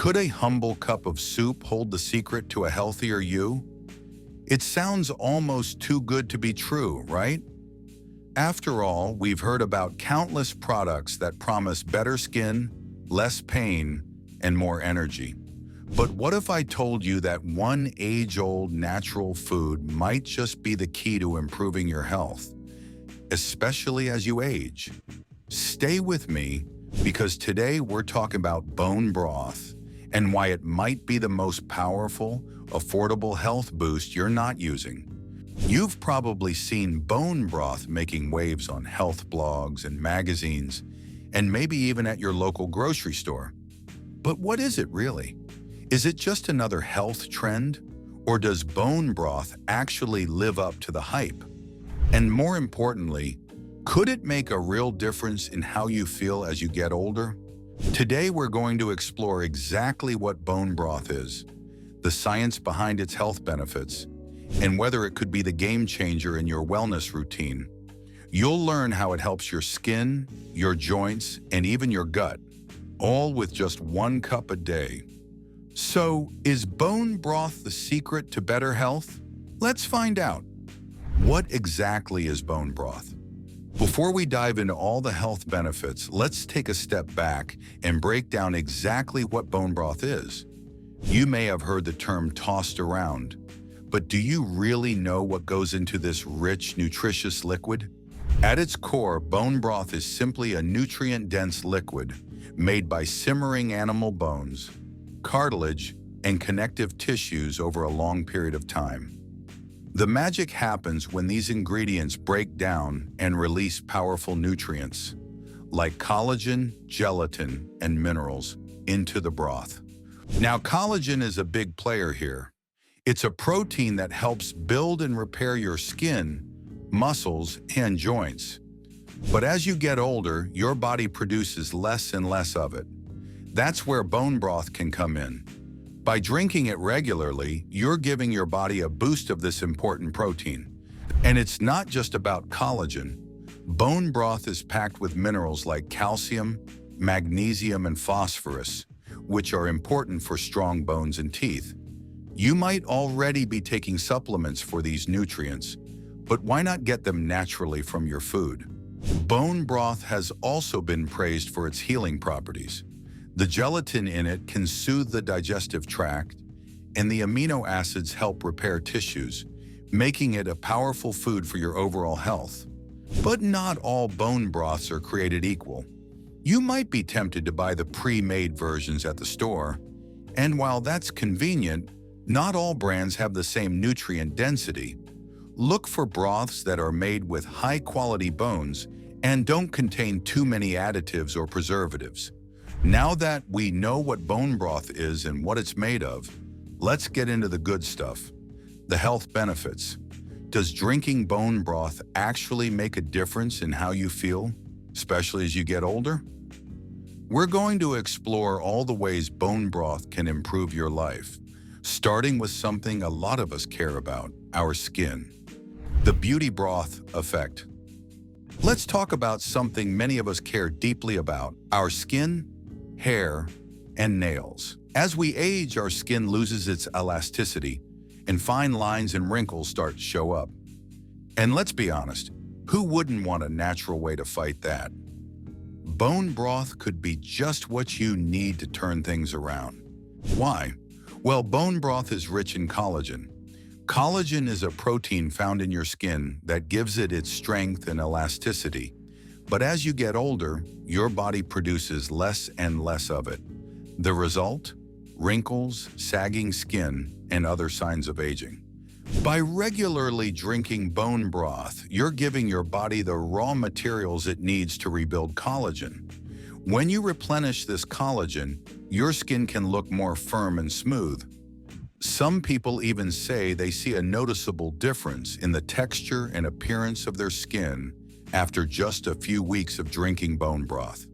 Could a humble cup of soup hold the secret to a healthier you? It sounds almost too good to be true, right? After all, we've heard about countless products that promise better skin, less pain, and more energy. But what if I told you that one age-old natural food might just be the key to improving your health, especially as you age? Stay with me, because today we're talking about bone broth and why it might be the most powerful, affordable health boost you're not using. You've probably seen bone broth making waves on health blogs and magazines, and maybe even at your local grocery store. But what is it really? Is it just another health trend? Or does bone broth actually live up to the hype? And more importantly, could it make a real difference in how you feel as you get older? Today we're going to explore exactly what bone broth is, the science behind its health benefits, and whether it could be the game changer in your wellness routine. You'll learn how it helps your skin, your joints, and even your gut, all with just 1 cup a day. So, is bone broth the secret to better health? Let's find out. What exactly is bone broth? Before we dive into all the health benefits, let's take a step back and break down exactly what bone broth is. You may have heard the term tossed around, but do you really know what goes into this rich, nutritious liquid? At its core, bone broth is simply a nutrient-dense liquid made by simmering animal bones, cartilage, and connective tissues over a long period of time. The magic happens when these ingredients break down and release powerful nutrients, like collagen, gelatin, and minerals, into the broth. Now, collagen is a big player here. It's a protein that helps build and repair your skin, muscles, and joints. But as you get older, your body produces less and less of it. That's where bone broth can come in. By drinking it regularly, you're giving your body a boost of this important protein. And it's not just about collagen. Bone broth is packed with minerals like calcium, magnesium, and phosphorus, which are important for strong bones and teeth. You might already be taking supplements for these nutrients, but why not get them naturally from your food? Bone broth has also been praised for its healing properties. The gelatin in it can soothe the digestive tract, and the amino acids help repair tissues, making it a powerful food for your overall health. But not all bone broths are created equal. You might be tempted to buy the pre-made versions at the store, and while that's convenient, not all brands have the same nutrient density. Look for broths that are made with high-quality bones and don't contain too many additives or preservatives. Now that we know what bone broth is and what it's made of, let's get into the good stuff, the health benefits. Does drinking bone broth actually make a difference in how you feel, especially as you get older? We're going to explore all the ways bone broth can improve your life, starting with something a lot of us care about, our skin. The beauty broth effect. Let's talk about something many of us care deeply about, our skin, hair, and nails. As we age, our skin loses its elasticity, and fine lines and wrinkles start to show up. And let's be honest, who wouldn't want a natural way to fight that? Bone broth could be just what you need to turn things around. Why? Well, bone broth is rich in collagen. Collagen is a protein found in your skin that gives it its strength and elasticity. But as you get older, your body produces less and less of it. The result? Wrinkles, sagging skin, and other signs of aging. By regularly drinking bone broth, you're giving your body the raw materials it needs to rebuild collagen. When you replenish this collagen, your skin can look more firm and smooth. Some people even say they see a noticeable difference in the texture and appearance of their skin after just a few weeks of drinking bone broth.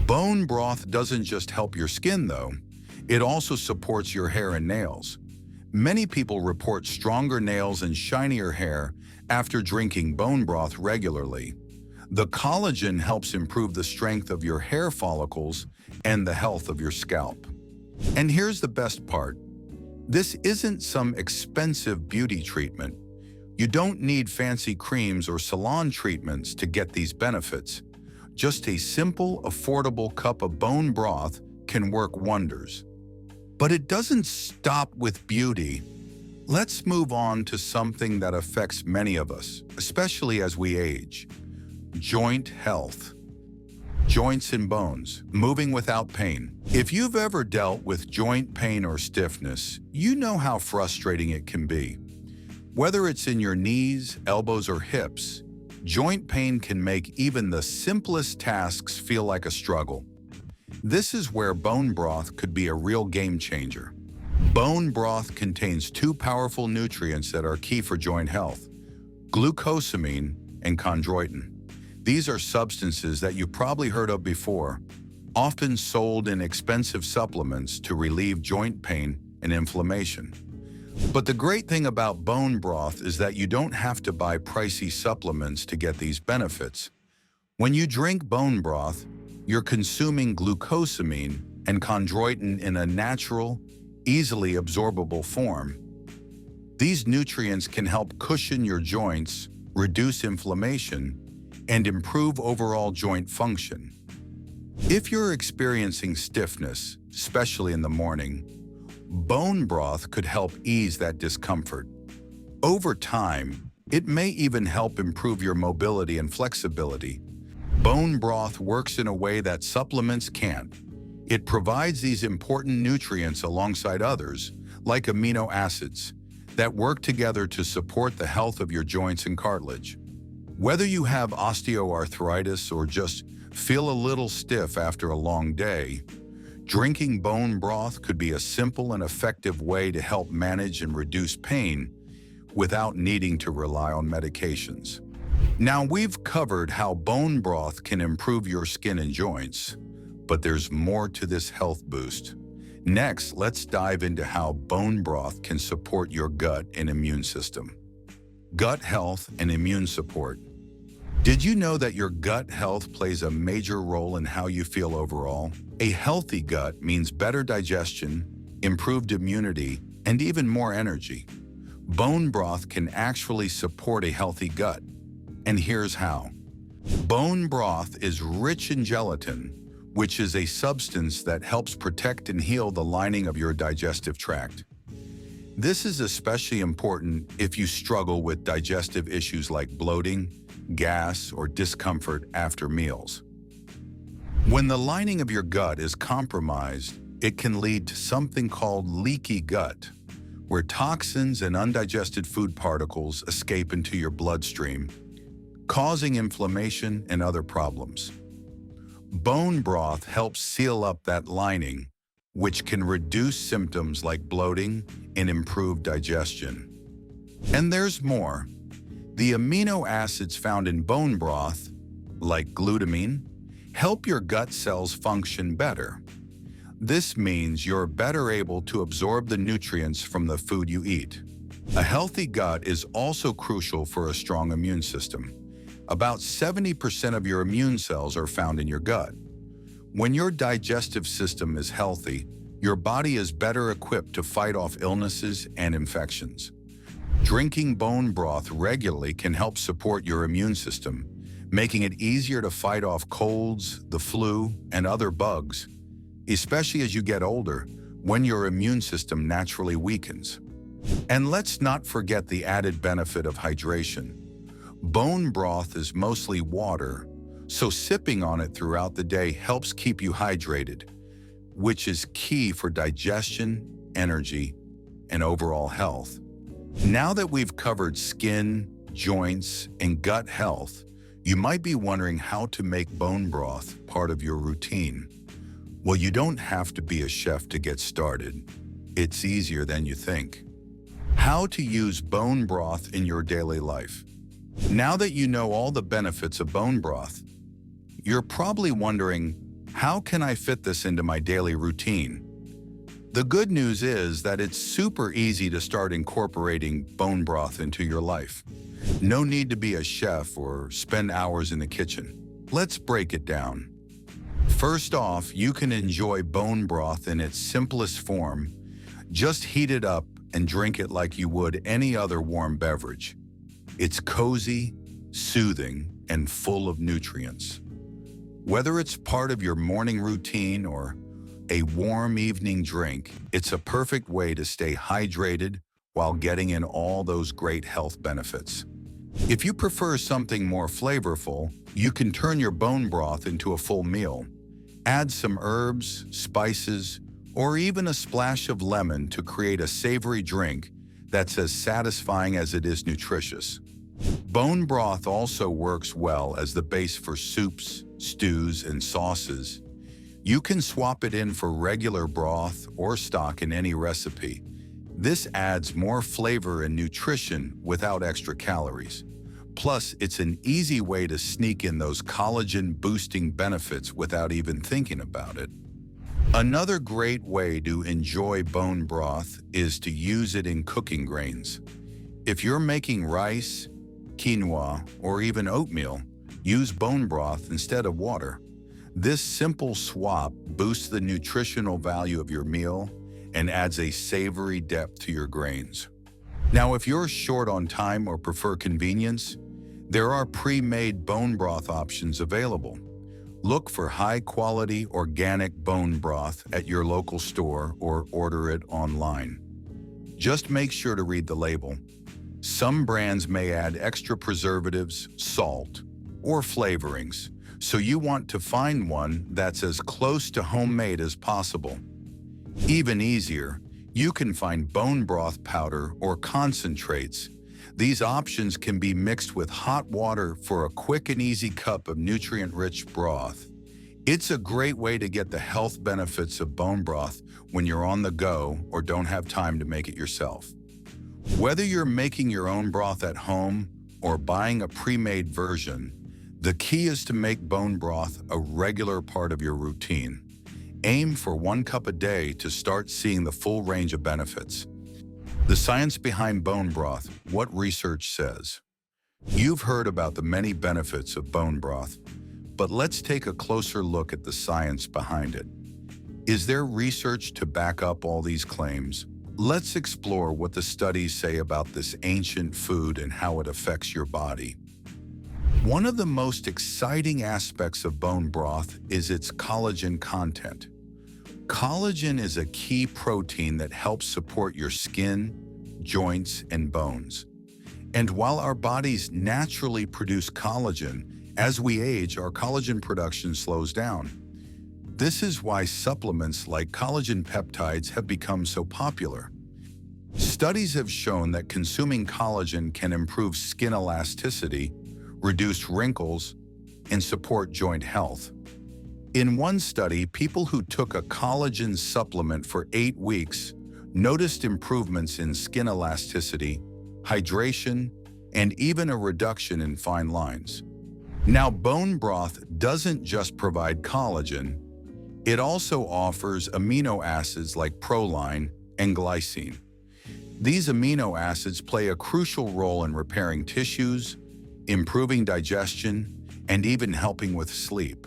Bone broth doesn't just help your skin, though. It also supports your hair and nails. Many people report stronger nails and shinier hair after drinking bone broth regularly. The collagen helps improve the strength of your hair follicles and the health of your scalp. And here's the best part. This isn't some expensive beauty treatment. You don't need fancy creams or salon treatments to get these benefits. Just a simple, affordable cup of bone broth can work wonders. But it doesn't stop with beauty. Let's move on to something that affects many of us, especially as we age. Joint health. Joints and bones, moving without pain. If you've ever dealt with joint pain or stiffness, you know how frustrating it can be. Whether it's in your knees, elbows, or hips, joint pain can make even the simplest tasks feel like a struggle. This is where bone broth could be a real game changer. Bone broth contains two powerful nutrients that are key for joint health: glucosamine and chondroitin. These are substances that you've probably heard of before, often sold in expensive supplements to relieve joint pain and inflammation. But the great thing about bone broth is that you don't have to buy pricey supplements to get these benefits. When you drink bone broth, you're consuming glucosamine and chondroitin in a natural, easily absorbable form. These nutrients can help cushion your joints, reduce inflammation, and improve overall joint function. If you're experiencing stiffness, especially in the morning, bone broth could help ease that discomfort. Over time, it may even help improve your mobility and flexibility. Bone broth works in a way that supplements can't. It provides these important nutrients alongside others, like amino acids, that work together to support the health of your joints and cartilage. Whether you have osteoarthritis or just feel a little stiff after a long day, drinking bone broth could be a simple and effective way to help manage and reduce pain without needing to rely on medications. Now, we've covered how bone broth can improve your skin and joints, but there's more to this health boost. Next, let's dive into how bone broth can support your gut and immune system. Gut health and immune support. Did you know that your gut health plays a major role in how you feel overall? A healthy gut means better digestion, improved immunity, and even more energy. Bone broth can actually support a healthy gut. And here's how. Bone broth is rich in gelatin, which is a substance that helps protect and heal the lining of your digestive tract. This is especially important if you struggle with digestive issues like bloating, gas, or discomfort after meals. When the lining of your gut is compromised, it can lead to something called leaky gut, where toxins and undigested food particles escape into your bloodstream, causing inflammation and other problems. Bone broth helps seal up that lining, which can reduce symptoms like bloating and improve digestion. And there's more. The amino acids found in bone broth, like glutamine, help your gut cells function better. This means you're better able to absorb the nutrients from the food you eat. A healthy gut is also crucial for a strong immune system. About 70% of your immune cells are found in your gut. When your digestive system is healthy, your body is better equipped to fight off illnesses and infections. Drinking bone broth regularly can help support your immune system, making it easier to fight off colds, the flu, and other bugs, especially as you get older, when your immune system naturally weakens. And let's not forget the added benefit of hydration. Bone broth is mostly water, so sipping on it throughout the day helps keep you hydrated, which is key for digestion, energy, and overall health. Now that we've covered skin, joints, and gut health, you might be wondering how to make bone broth part of your routine. Well, you don't have to be a chef to get started. It's easier than you think. How to use bone broth in your daily life. Now that you know all the benefits of bone broth, you're probably wondering, how can I fit this into my daily routine? The good news is that it's super easy to start incorporating bone broth into your life. No need to be a chef or spend hours in the kitchen. Let's break it down. First off, you can enjoy bone broth in its simplest form. Just heat it up and drink it like you would any other warm beverage. It's cozy, soothing, and full of nutrients. Whether it's part of your morning routine or a warm evening drink, it's a perfect way to stay hydrated while getting in all those great health benefits. If you prefer something more flavorful, you can turn your bone broth into a full meal. Add some herbs, spices, or even a splash of lemon to create a savory drink that's as satisfying as it is nutritious. Bone broth also works well as the base for soups, stews, and sauces. You can swap it in for regular broth or stock in any recipe. This adds more flavor and nutrition without extra calories. Plus, it's an easy way to sneak in those collagen-boosting benefits without even thinking about it. Another great way to enjoy bone broth is to use it in cooking grains. If you're making rice, quinoa, or even oatmeal, use bone broth instead of water. This simple swap boosts the nutritional value of your meal and adds a savory depth to your grains. Now, if you're short on time or prefer convenience, there are pre-made bone broth options available. Look for high-quality organic bone broth at your local store or order it online. Just make sure to read the label. Some brands may add extra preservatives, salt, or flavorings, so you want to find one that's as close to homemade as possible. Even easier, you can find bone broth powder or concentrates. These options can be mixed with hot water for a quick and easy cup of nutrient-rich broth. It's a great way to get the health benefits of bone broth when you're on the go or don't have time to make it yourself. Whether you're making your own broth at home or buying a pre-made version, the key is to make bone broth a regular part of your routine. Aim for 1 cup a day to start seeing the full range of benefits. The science behind bone broth, what research says. You've heard about the many benefits of bone broth, but let's take a closer look at the science behind it. Is there research to back up all these claims? Let's explore what the studies say about this ancient food and how it affects your body. One of the most exciting aspects of bone broth is its collagen content. Collagen is a key protein that helps support your skin, joints, and bones. And while our bodies naturally produce collagen, as we age, our collagen production slows down. This is why supplements like collagen peptides have become so popular. Studies have shown that consuming collagen can improve skin elasticity, reduce wrinkles, and support joint health. In one study, people who took a collagen supplement for 8 weeks noticed improvements in skin elasticity, hydration, and even a reduction in fine lines. Now, bone broth doesn't just provide collagen, it also offers amino acids like proline and glycine. These amino acids play a crucial role in repairing tissues, improving digestion, and even helping with sleep.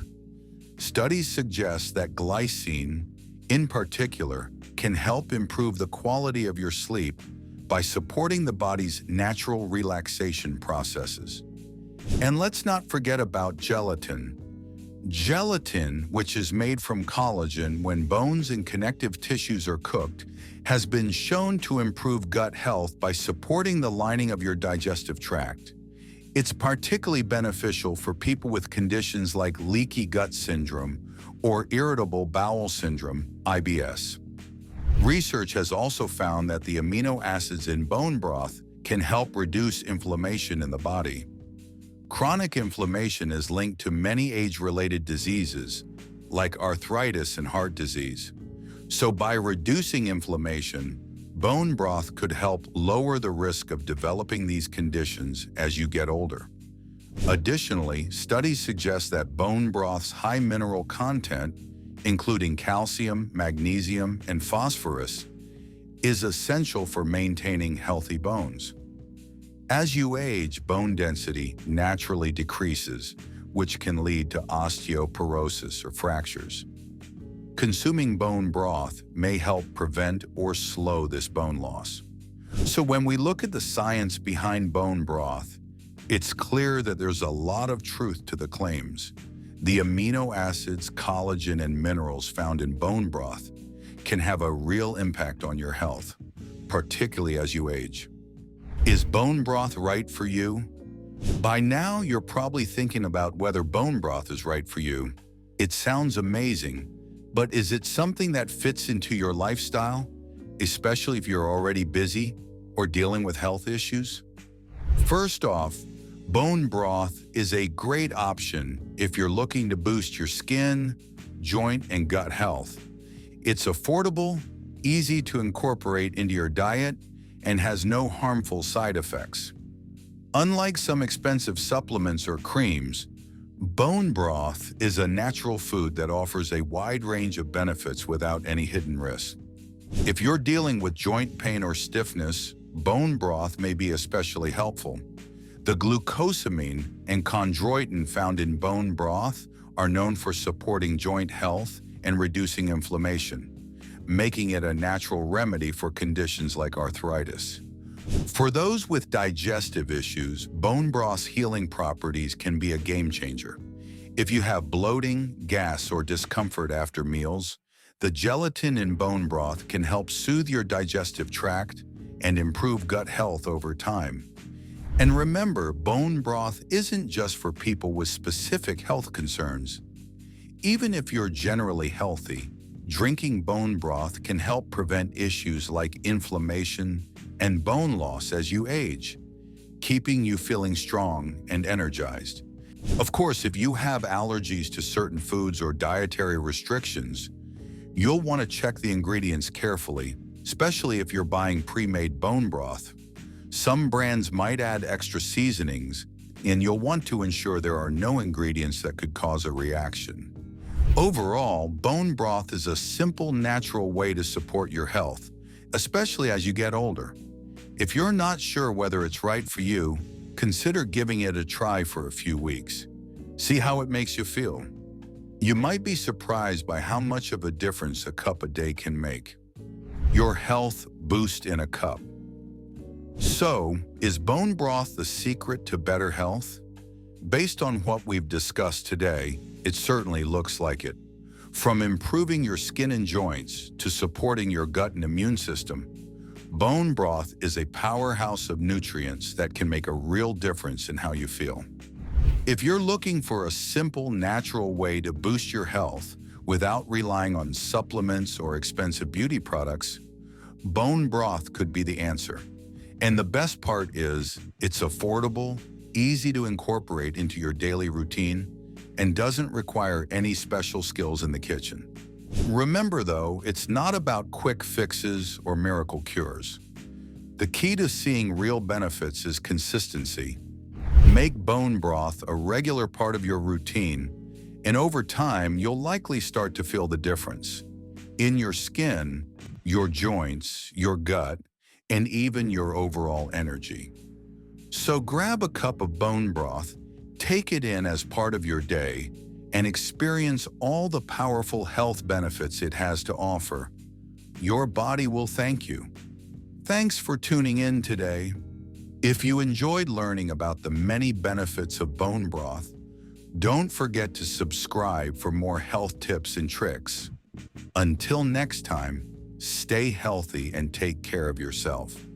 Studies suggest that glycine, in particular, can help improve the quality of your sleep by supporting the body's natural relaxation processes. And let's not forget about gelatin. Gelatin, which is made from collagen when bones and connective tissues are cooked, has been shown to improve gut health by supporting the lining of your digestive tract. It's particularly beneficial for people with conditions like leaky gut syndrome or irritable bowel syndrome, IBS. Research has also found that the amino acids in bone broth can help reduce inflammation in the body. Chronic inflammation is linked to many age-related diseases, like arthritis and heart disease. So by reducing inflammation, bone broth could help lower the risk of developing these conditions as you get older. Additionally, studies suggest that bone broth's high mineral content, including calcium, magnesium, and phosphorus, is essential for maintaining healthy bones. As you age, bone density naturally decreases, which can lead to osteoporosis or fractures. Consuming bone broth may help prevent or slow this bone loss. So when we look at the science behind bone broth, it's clear that there's a lot of truth to the claims. The amino acids, collagen, and minerals found in bone broth can have a real impact on your health, particularly as you age. Is bone broth right for you? By now, you're probably thinking about whether bone broth is right for you. It sounds amazing, but is it something that fits into your lifestyle, especially if you're already busy or dealing with health issues? First off, bone broth is a great option if you're looking to boost your skin, joint, and gut health. It's affordable, easy to incorporate into your diet, and has no harmful side effects. Unlike some expensive supplements or creams, bone broth is a natural food that offers a wide range of benefits without any hidden risks. If you're dealing with joint pain or stiffness, bone broth may be especially helpful. The glucosamine and chondroitin found in bone broth are known for supporting joint health and reducing inflammation, making it a natural remedy for conditions like arthritis. For those with digestive issues, bone broth's healing properties can be a game changer. If you have bloating, gas, or discomfort after meals, the gelatin in bone broth can help soothe your digestive tract and improve gut health over time. And remember, bone broth isn't just for people with specific health concerns. Even if you're generally healthy, drinking bone broth can help prevent issues like inflammation and bone loss as you age, keeping you feeling strong and energized. Of course, if you have allergies to certain foods or dietary restrictions, you'll want to check the ingredients carefully, especially if you're buying pre-made bone broth. Some brands might add extra seasonings, and you'll want to ensure there are no ingredients that could cause a reaction. Overall, bone broth is a simple, natural way to support your health, especially as you get older. If you're not sure whether it's right for you, consider giving it a try for a few weeks. See how it makes you feel. You might be surprised by how much of a difference a cup a day can make. Your health boost in a cup. So, is bone broth the secret to better health? Based on what we've discussed today, it certainly looks like it. From improving your skin and joints to supporting your gut and immune system, bone broth is a powerhouse of nutrients that can make a real difference in how you feel. If you're looking for a simple, natural way to boost your health without relying on supplements or expensive beauty products, bone broth could be the answer. And the best part is, it's affordable, easy to incorporate into your daily routine, and doesn't require any special skills in the kitchen. Remember though, it's not about quick fixes or miracle cures. The key to seeing real benefits is consistency. Make bone broth a regular part of your routine, and over time, you'll likely start to feel the difference in your skin, your joints, your gut, and even your overall energy. So grab a cup of bone broth, take it in as part of your day, and experience all the powerful health benefits it has to offer. Your body will thank you. Thanks for tuning in today. If you enjoyed learning about the many benefits of bone broth, don't forget to subscribe for more health tips and tricks. Until next time, stay healthy and take care of yourself.